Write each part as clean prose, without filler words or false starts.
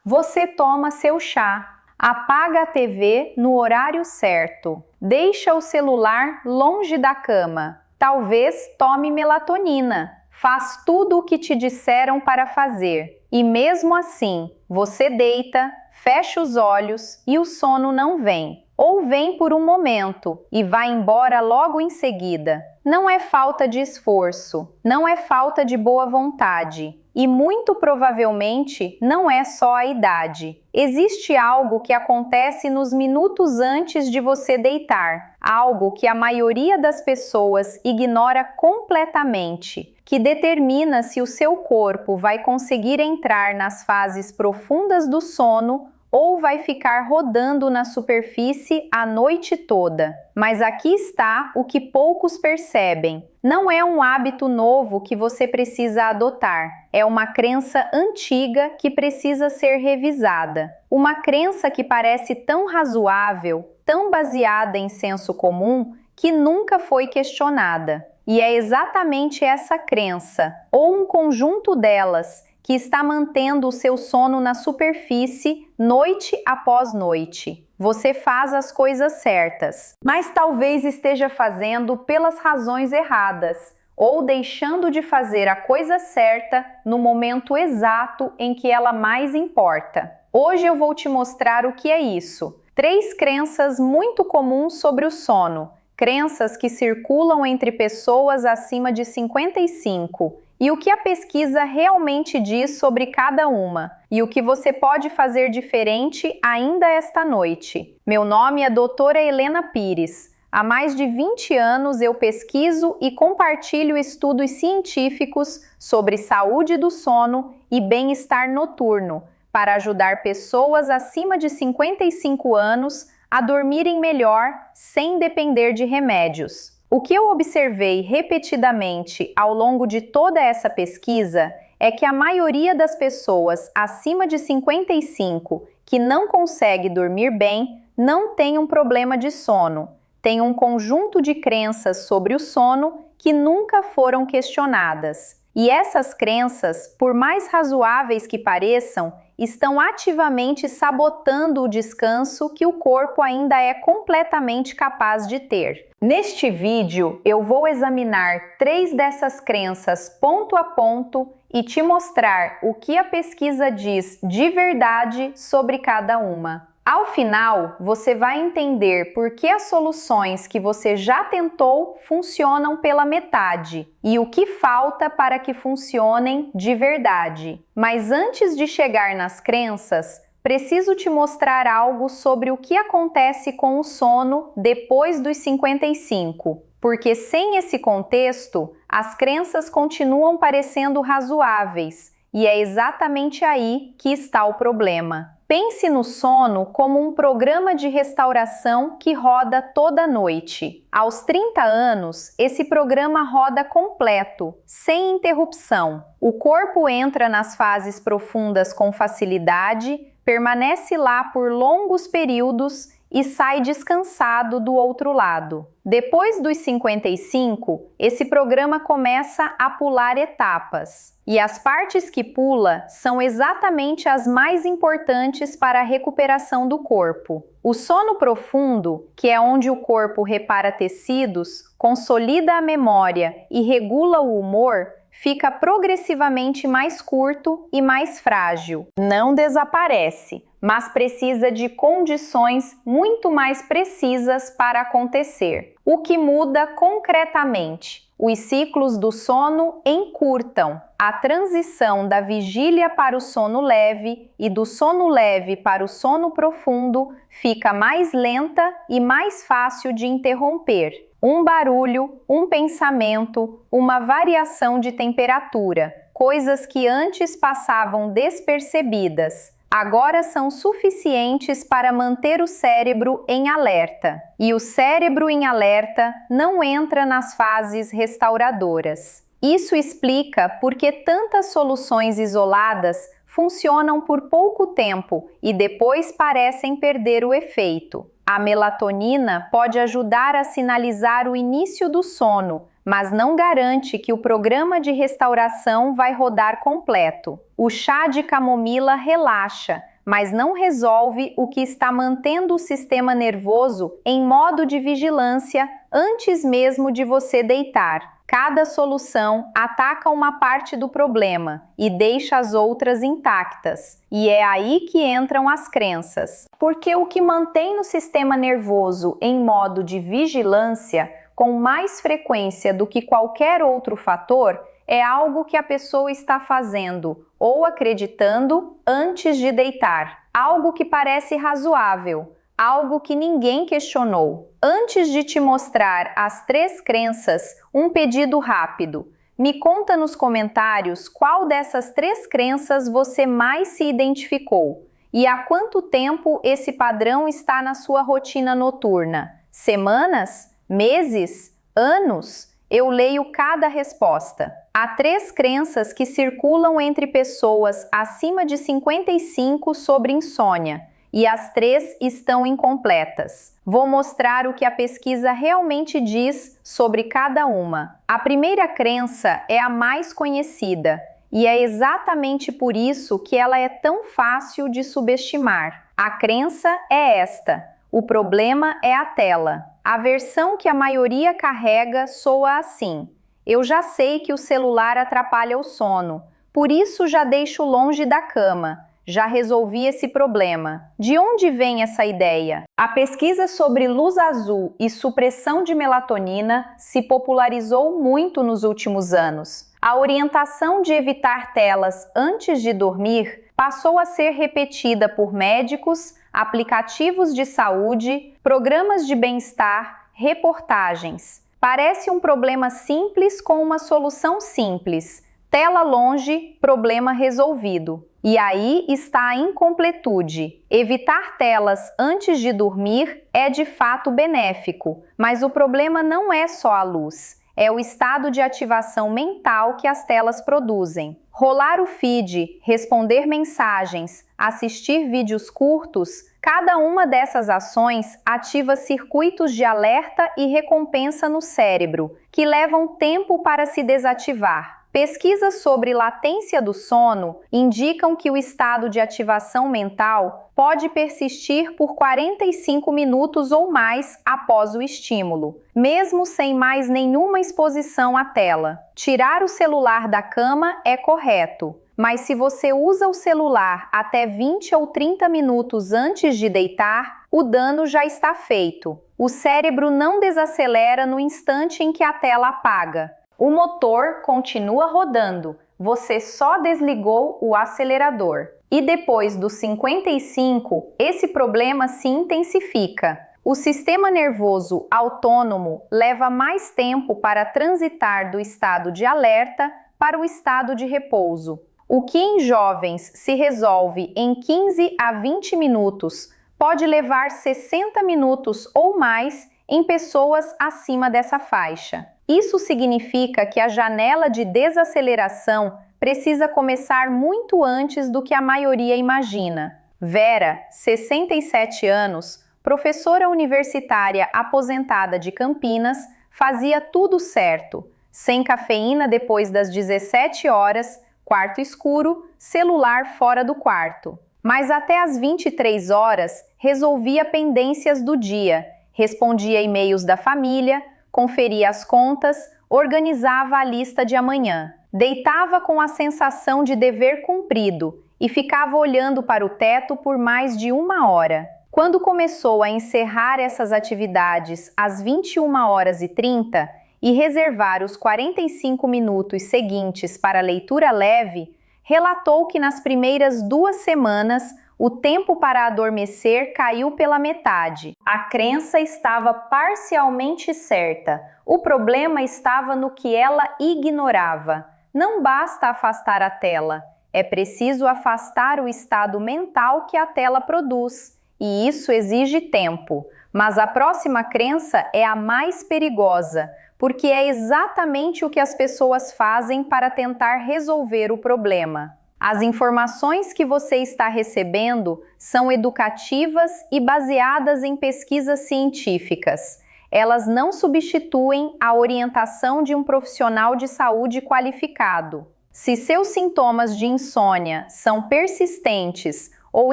Você toma seu chá, apaga a TV no horário certo, deixa o celular longe da cama, talvez tome melatonina, faz tudo o que te disseram para fazer e mesmo assim você deita, fecha os olhos e o sono não vem. Ou vem por um momento e vai embora logo em seguida. Não é falta de esforço, não é falta de boa vontade e muito provavelmente não é só a idade. Existe algo que acontece nos minutos antes de você deitar, algo que a maioria das pessoas ignora completamente, que determina se o seu corpo vai conseguir entrar nas fases profundas do sono ou vai ficar rodando na superfície a noite toda. Mas aqui está o que poucos percebem. Não é um hábito novo que você precisa adotar. É uma crença antiga que precisa ser revisada. Uma crença que parece tão razoável, tão baseada em senso comum, que nunca foi questionada. E é exatamente essa crença, ou um conjunto delas, que está mantendo o seu sono na superfície noite após noite. Você faz as coisas certas, mas talvez esteja fazendo pelas razões erradas ou deixando de fazer a coisa certa no momento exato em que ela mais importa. Hoje eu vou te mostrar o que é isso. 3 crenças muito comuns sobre o sono, crenças que circulam entre pessoas acima de 55. E o que a pesquisa realmente diz sobre cada uma, e o que você pode fazer diferente ainda esta noite. Meu nome é Doutora Helena Pires. Há mais de 20 anos eu pesquiso e compartilho estudos científicos sobre saúde do sono e bem-estar noturno, para ajudar pessoas acima de 55 anos a dormirem melhor sem depender de remédios. O que eu observei repetidamente ao longo de toda essa pesquisa é que a maioria das pessoas acima de 55 que não consegue dormir bem não tem um problema de sono, tem um conjunto de crenças sobre o sono que nunca foram questionadas. E essas crenças, por mais razoáveis que pareçam, estão ativamente sabotando o descanso que o corpo ainda é completamente capaz de ter. Neste vídeo, eu vou examinar 3 dessas crenças ponto a ponto e te mostrar o que a pesquisa diz de verdade sobre cada uma. Ao final, você vai entender por que as soluções que você já tentou funcionam pela metade e o que falta para que funcionem de verdade. Mas antes de chegar nas crenças, preciso te mostrar algo sobre o que acontece com o sono depois dos 55. Porque sem esse contexto, as crenças continuam parecendo razoáveis e é exatamente aí que está o problema. Pense no sono como um programa de restauração que roda toda noite. Aos 30 anos, esse programa roda completo, sem interrupção. O corpo entra nas fases profundas com facilidade, permanece lá por longos períodos e sai descansado do outro lado. Depois dos 55, esse programa começa a pular etapas. E as partes que pula são exatamente as mais importantes para a recuperação do corpo. O sono profundo, que é onde o corpo repara tecidos, consolida a memória e regula o humor, fica progressivamente mais curto e mais frágil. Não desaparece, mas precisa de condições muito mais precisas para acontecer. O que muda concretamente? Os ciclos do sono encurtam. A transição da vigília para o sono leve e do sono leve para o sono profundo fica mais lenta e mais fácil de interromper. Um barulho, um pensamento, uma variação de temperatura, coisas que antes passavam despercebidas, agora são suficientes para manter o cérebro em alerta. E o cérebro em alerta não entra nas fases restauradoras. Isso explica por que tantas soluções isoladas funcionam por pouco tempo e depois parecem perder o efeito. A melatonina pode ajudar a sinalizar o início do sono, mas não garante que o programa de restauração vai rodar completo. O chá de camomila relaxa, mas não resolve o que está mantendo o sistema nervoso em modo de vigilância antes mesmo de você deitar. Cada solução ataca uma parte do problema e deixa as outras intactas. E é aí que entram as crenças. Porque o que mantém o sistema nervoso em modo de vigilância com mais frequência do que qualquer outro fator é algo que a pessoa está fazendo ou acreditando antes de deitar. Algo que parece razoável, algo que ninguém questionou. Antes de te mostrar as 3 crenças, um pedido rápido. Me conta nos comentários qual dessas 3 crenças você mais se identificou e há quanto tempo esse padrão está na sua rotina noturna. Semanas? Meses? Anos? Eu leio cada resposta. Há 3 crenças que circulam entre pessoas acima de 55 sobre insônia. E as 3 estão incompletas. Vou mostrar o que a pesquisa realmente diz sobre cada uma. A primeira crença é a mais conhecida e é exatamente por isso que ela é tão fácil de subestimar. A crença é esta: o problema é a tela. A versão que a maioria carrega soa assim: eu já sei que o celular atrapalha o sono, por isso já deixo longe da cama. Já resolvi esse problema. De onde vem essa ideia? A pesquisa sobre luz azul e supressão de melatonina se popularizou muito nos últimos anos. A orientação de evitar telas antes de dormir passou a ser repetida por médicos, aplicativos de saúde, programas de bem-estar, reportagens. Parece um problema simples com uma solução simples. Tela longe, problema resolvido. E aí está a incompletude. Evitar telas antes de dormir é de fato benéfico, mas o problema não é só a luz, é o estado de ativação mental que as telas produzem. Rolar o feed, responder mensagens, assistir vídeos curtos, cada uma dessas ações ativa circuitos de alerta e recompensa no cérebro, que levam tempo para se desativar. Pesquisas sobre latência do sono indicam que o estado de ativação mental pode persistir por 45 minutos ou mais após o estímulo, mesmo sem mais nenhuma exposição à tela. Tirar o celular da cama é correto, mas se você usa o celular até 20 ou 30 minutos antes de deitar, o dano já está feito. O cérebro não desacelera no instante em que a tela apaga. O motor continua rodando, você só desligou o acelerador. E depois dos 55, esse problema se intensifica. O sistema nervoso autônomo leva mais tempo para transitar do estado de alerta para o estado de repouso. O que em jovens se resolve em 15 a 20 minutos pode levar 60 minutos ou mais em pessoas acima dessa faixa. Isso significa que a janela de desaceleração precisa começar muito antes do que a maioria imagina. Vera, 67 anos, professora universitária aposentada de Campinas, fazia tudo certo. Sem cafeína depois das 17 horas, quarto escuro, celular fora do quarto. Mas até às 23 horas resolvia pendências do dia, respondia e-mails da família, conferia as contas, organizava a lista de amanhã. Deitava com a sensação de dever cumprido e ficava olhando para o teto por mais de 1 hora. Quando começou a encerrar essas atividades às 21h30 e reservar os 45 minutos seguintes para leitura leve, relatou que nas primeiras 2 semanas o tempo para adormecer caiu pela metade. A crença estava parcialmente certa. O problema estava no que ela ignorava. Não basta afastar a tela, é preciso afastar o estado mental que a tela produz. E isso exige tempo. Mas a próxima crença é a mais perigosa, porque é exatamente o que as pessoas fazem para tentar resolver o problema. As informações que você está recebendo são educativas e baseadas em pesquisas científicas. Elas não substituem a orientação de um profissional de saúde qualificado. Se seus sintomas de insônia são persistentes ou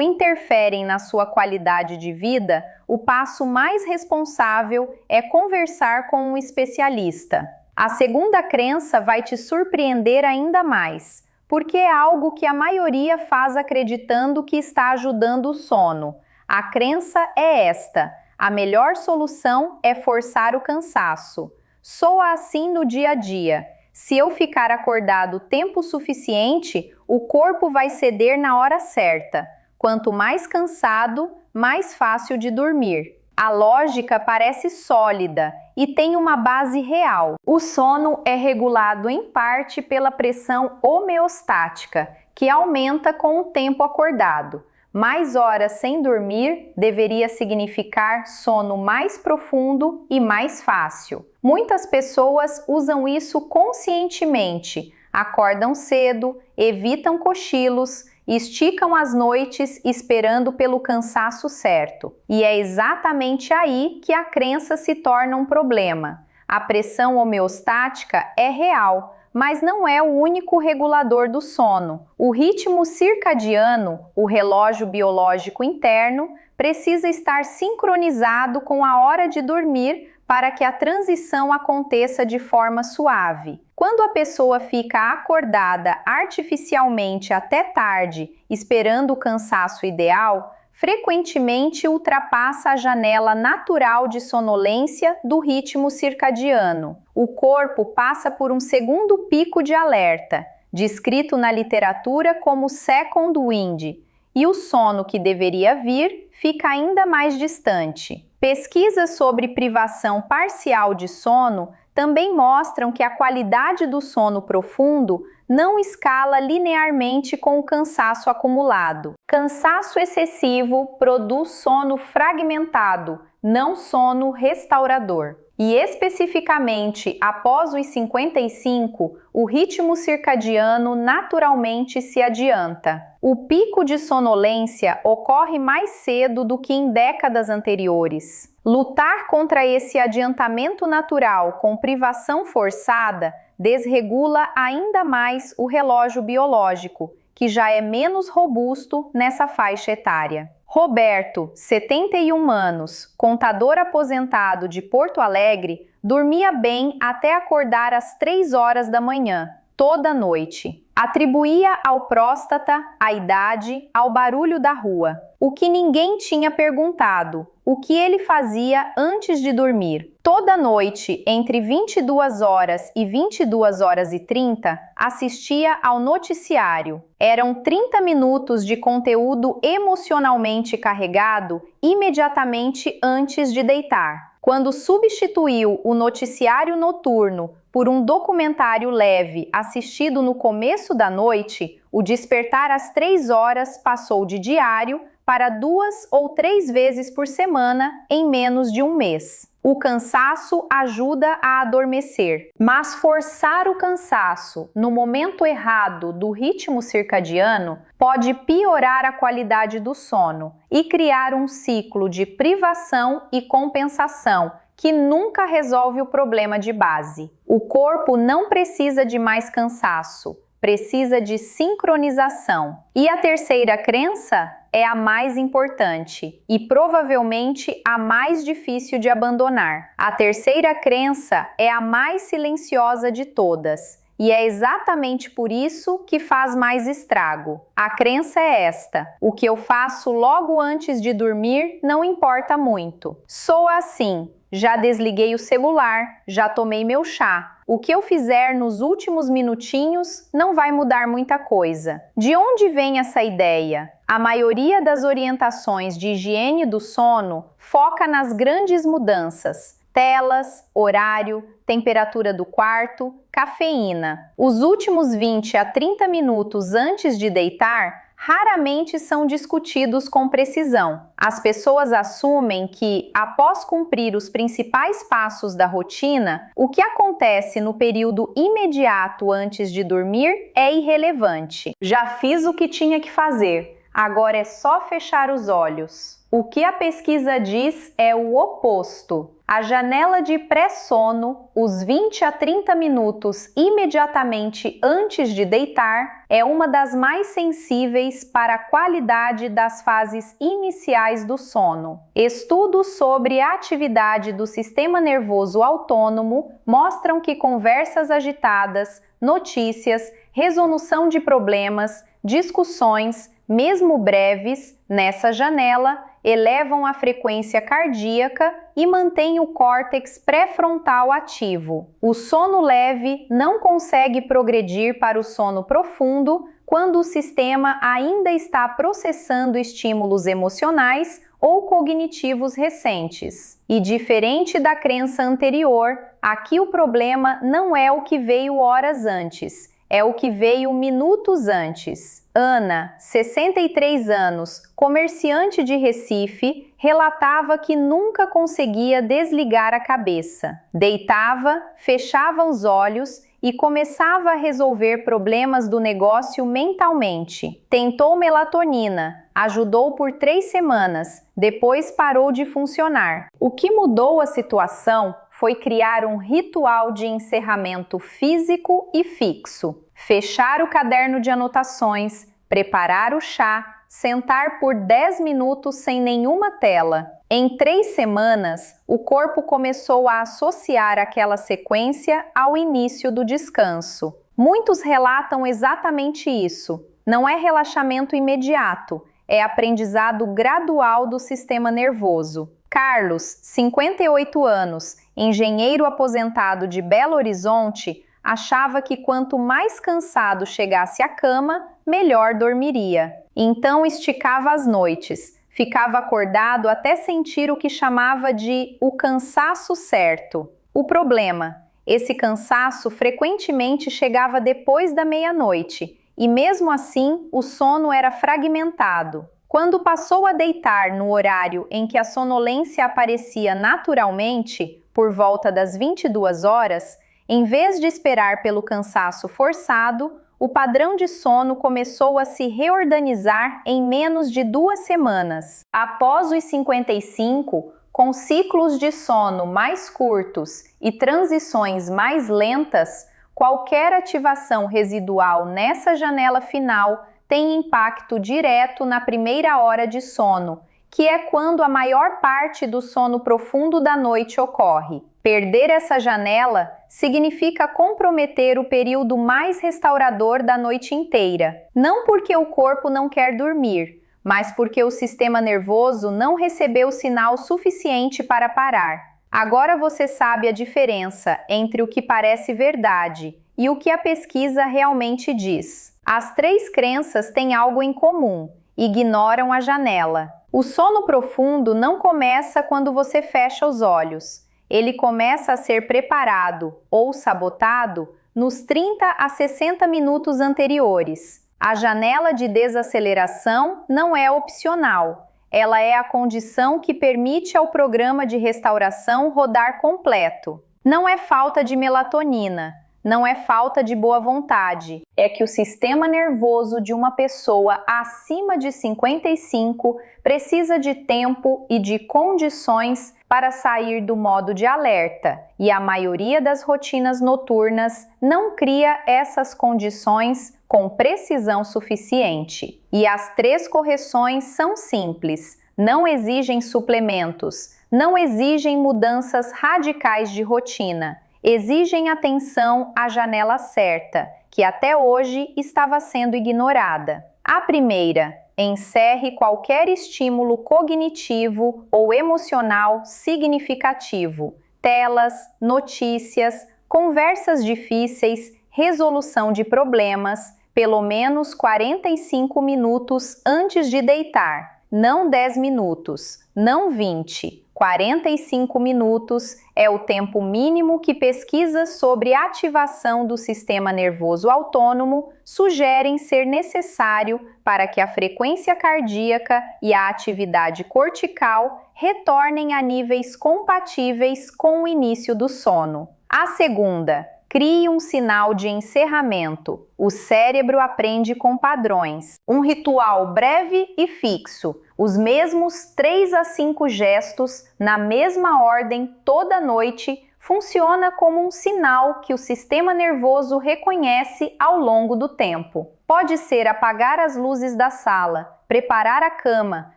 interferem na sua qualidade de vida, o passo mais responsável é conversar com um especialista. A segunda crença vai te surpreender ainda mais, porque é algo que a maioria faz acreditando que está ajudando o sono. A crença é esta: a melhor solução é forçar o cansaço. Soa assim no dia a dia. Se eu ficar acordado tempo suficiente, o corpo vai ceder na hora certa. Quanto mais cansado, mais fácil de dormir. A lógica parece sólida e tem uma base real. O sono é regulado em parte pela pressão homeostática, que aumenta com o tempo acordado. Mais horas sem dormir deveria significar sono mais profundo e mais fácil. Muitas pessoas usam isso conscientemente, acordam cedo, evitam cochilos, esticam as noites esperando pelo cansaço certo. E é exatamente aí que a crença se torna um problema. A pressão homeostática é real, mas não é o único regulador do sono. O ritmo circadiano, o relógio biológico interno, precisa estar sincronizado com a hora de dormir para que a transição aconteça de forma suave. Quando a pessoa fica acordada artificialmente até tarde, esperando o cansaço ideal, frequentemente ultrapassa a janela natural de sonolência do ritmo circadiano. O corpo passa por um segundo pico de alerta, descrito na literatura como second wind, e o sono que deveria vir fica ainda mais distante. Pesquisas sobre privação parcial de sono também mostram que a qualidade do sono profundo não escala linearmente com o cansaço acumulado. Cansaço excessivo produz sono fragmentado, não sono restaurador. E especificamente após os 55, o ritmo circadiano naturalmente se adianta. O pico de sonolência ocorre mais cedo do que em décadas anteriores. Lutar contra esse adiantamento natural com privação forçada desregula ainda mais o relógio biológico, que já é menos robusto nessa faixa etária. Roberto, 71 anos, contador aposentado de Porto Alegre, dormia bem até acordar às 3 horas da manhã, toda noite. Atribuía ao próstata, à idade, ao barulho da rua. O que ninguém tinha perguntado: o que ele fazia antes de dormir. Toda noite, entre 22 horas e 22 horas e 30, assistia ao noticiário. Eram 30 minutos de conteúdo emocionalmente carregado imediatamente antes de deitar. Quando substituiu o noticiário noturno por um documentário leve assistido no começo da noite, o despertar às 3 horas passou de diário para 2 ou 3 vezes por semana em menos de um mês. O cansaço ajuda a adormecer, mas forçar o cansaço no momento errado do ritmo circadiano pode piorar a qualidade do sono e criar um ciclo de privação e compensação que nunca resolve o problema de base. O corpo não precisa de mais cansaço, precisa de sincronização. E a terceira crença é a mais importante e provavelmente a mais difícil de abandonar. A terceira crença é a mais silenciosa de todas e é exatamente por isso que faz mais estrago. A crença é esta: o que eu faço logo antes de dormir não importa muito. Soa assim: já desliguei o celular, já tomei meu chá. O que eu fizer nos últimos minutinhos não vai mudar muita coisa. De onde vem essa ideia? A maioria das orientações de higiene do sono foca nas grandes mudanças: telas, horário, temperatura do quarto, cafeína. Os últimos 20 a 30 minutos antes de deitar raramente são discutidos com precisão. As pessoas assumem que, após cumprir os principais passos da rotina, o que acontece no período imediato antes de dormir é irrelevante. Já fiz o que tinha que fazer, agora é só fechar os olhos. O que a pesquisa diz é o oposto. A janela de pré-sono, os 20 a 30 minutos imediatamente antes de deitar, é uma das mais sensíveis para a qualidade das fases iniciais do sono. Estudos sobre a atividade do sistema nervoso autônomo mostram que conversas agitadas, notícias, resolução de problemas, discussões, mesmo breves, nessa janela, elevam a frequência cardíaca e mantêm o córtex pré-frontal ativo. O sono leve não consegue progredir para o sono profundo quando o sistema ainda está processando estímulos emocionais ou cognitivos recentes. E diferente da crença anterior, aqui o problema não é o que veio horas antes, é o que veio minutos antes. Ana, 63 anos, comerciante de Recife, relatava que nunca conseguia desligar a cabeça. Deitava, fechava os olhos e começava a resolver problemas do negócio mentalmente. Tentou melatonina, ajudou por 3 semanas, depois parou de funcionar. O que mudou a situação foi criar um ritual de encerramento físico e fixo. Fechar o caderno de anotações, preparar o chá, sentar por 10 minutos sem nenhuma tela. Em 3 semanas, o corpo começou a associar aquela sequência ao início do descanso. Muitos relatam exatamente isso. Não é relaxamento imediato, é aprendizado gradual do sistema nervoso. Carlos, 58 anos, engenheiro aposentado de Belo Horizonte, achava que quanto mais cansado chegasse à cama, melhor dormiria. Então esticava as noites, ficava acordado até sentir o que chamava de o cansaço certo. O problema, esse cansaço frequentemente chegava depois da meia-noite, e mesmo assim o sono era fragmentado. Quando passou a deitar no horário em que a sonolência aparecia naturalmente, por volta das 22 horas, em vez de esperar pelo cansaço forçado, o padrão de sono começou a se reorganizar em menos de 2 semanas. Após os 55, com ciclos de sono mais curtos e transições mais lentas, qualquer ativação residual nessa janela final tem impacto direto na primeira hora de sono, que é quando a maior parte do sono profundo da noite ocorre. Perder essa janela significa comprometer o período mais restaurador da noite inteira, não porque o corpo não quer dormir, mas porque o sistema nervoso não recebeu sinal suficiente para parar. Agora você sabe a diferença entre o que parece verdade e o que a pesquisa realmente diz. As 3 crenças têm algo em comum: ignoram a janela. O sono profundo não começa quando você fecha os olhos. Ele começa a ser preparado ou sabotado nos 30 a 60 minutos anteriores. A janela de desaceleração não é opcional. Ela é a condição que permite ao programa de restauração rodar completo. Não é falta de melatonina. Não é falta de boa vontade, é que o sistema nervoso de uma pessoa acima de 55 precisa de tempo e de condições para sair do modo de alerta, e a maioria das rotinas noturnas não cria essas condições com precisão suficiente. E as 3 correções são simples, não exigem suplementos, não exigem mudanças radicais de rotina. Exigem atenção à janela certa, que até hoje estava sendo ignorada. A primeira, encerre qualquer estímulo cognitivo ou emocional significativo, telas, notícias, conversas difíceis, resolução de problemas, pelo menos 45 minutos antes de deitar, não 10 minutos, não 20. 45 minutos é o tempo mínimo que pesquisas sobre ativação do sistema nervoso autônomo sugerem ser necessário para que a frequência cardíaca e a atividade cortical retornem a níveis compatíveis com o início do sono. A segunda, Crie um sinal de encerramento. O cérebro aprende com padrões. Um ritual breve e fixo. Os mesmos 3 a 5 gestos, na mesma ordem, toda noite, funciona como um sinal que o sistema nervoso reconhece ao longo do tempo. Pode ser apagar as luzes da sala, preparar a cama,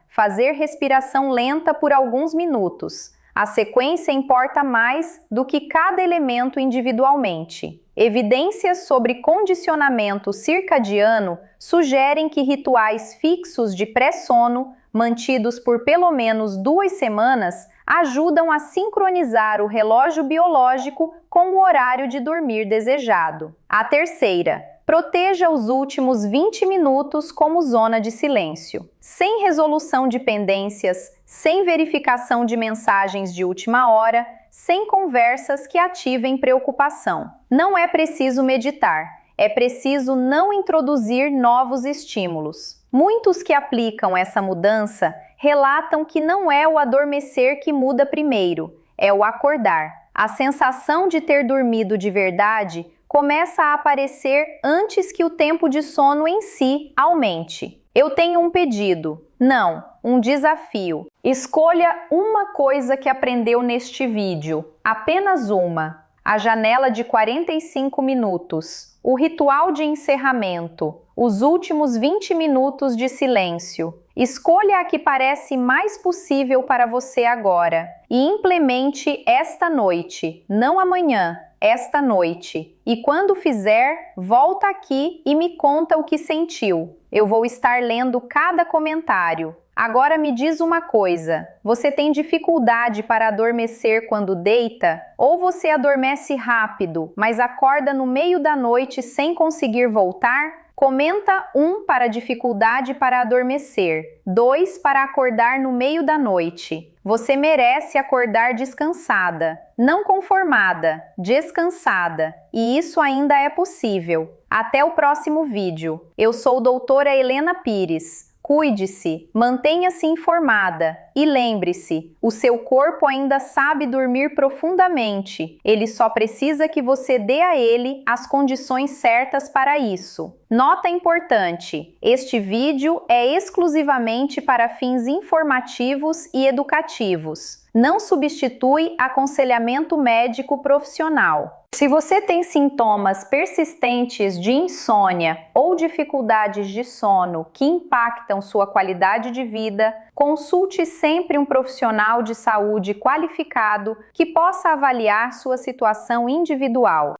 fazer respiração lenta por alguns minutos. A sequência importa mais do que cada elemento individualmente. Evidências sobre condicionamento circadiano sugerem que rituais fixos de pré-sono, mantidos por pelo menos 2 semanas, ajudam a sincronizar o relógio biológico com o horário de dormir desejado. A terceira, proteja os últimos 20 minutos como zona de silêncio. Sem resolução de pendências, sem verificação de mensagens de última hora, sem conversas que ativem preocupação. Não é preciso meditar, é preciso não introduzir novos estímulos. Muitos que aplicam essa mudança relatam que não é o adormecer que muda primeiro, é o acordar. A sensação de ter dormido de verdade começa a aparecer antes que o tempo de sono em si aumente. Eu tenho um pedido, não, um desafio. Escolha uma coisa que aprendeu neste vídeo, apenas uma. A janela de 45 minutos, o ritual de encerramento, os últimos 20 minutos de silêncio. Escolha a que parece mais possível para você agora e implemente esta noite, não amanhã, esta noite. E quando fizer, volta aqui e me conta o que sentiu. Eu vou estar lendo cada comentário. Agora me diz uma coisa, você tem dificuldade para adormecer quando deita? Ou você adormece rápido, mas acorda no meio da noite sem conseguir voltar? Comenta 1 para dificuldade para adormecer, 2 para acordar no meio da noite. Você merece acordar descansada, não conformada, descansada, e isso ainda é possível. Até o próximo vídeo. Eu sou doutora Helena Pires. Cuide-se, mantenha-se informada e lembre-se, o seu corpo ainda sabe dormir profundamente. Ele só precisa que você dê a ele as condições certas para isso. Nota importante: este vídeo é exclusivamente para fins informativos e educativos. Não substitui aconselhamento médico profissional. Se você tem sintomas persistentes de insônia ou dificuldades de sono que impactam sua qualidade de vida, consulte sempre um profissional de saúde qualificado que possa avaliar sua situação individual.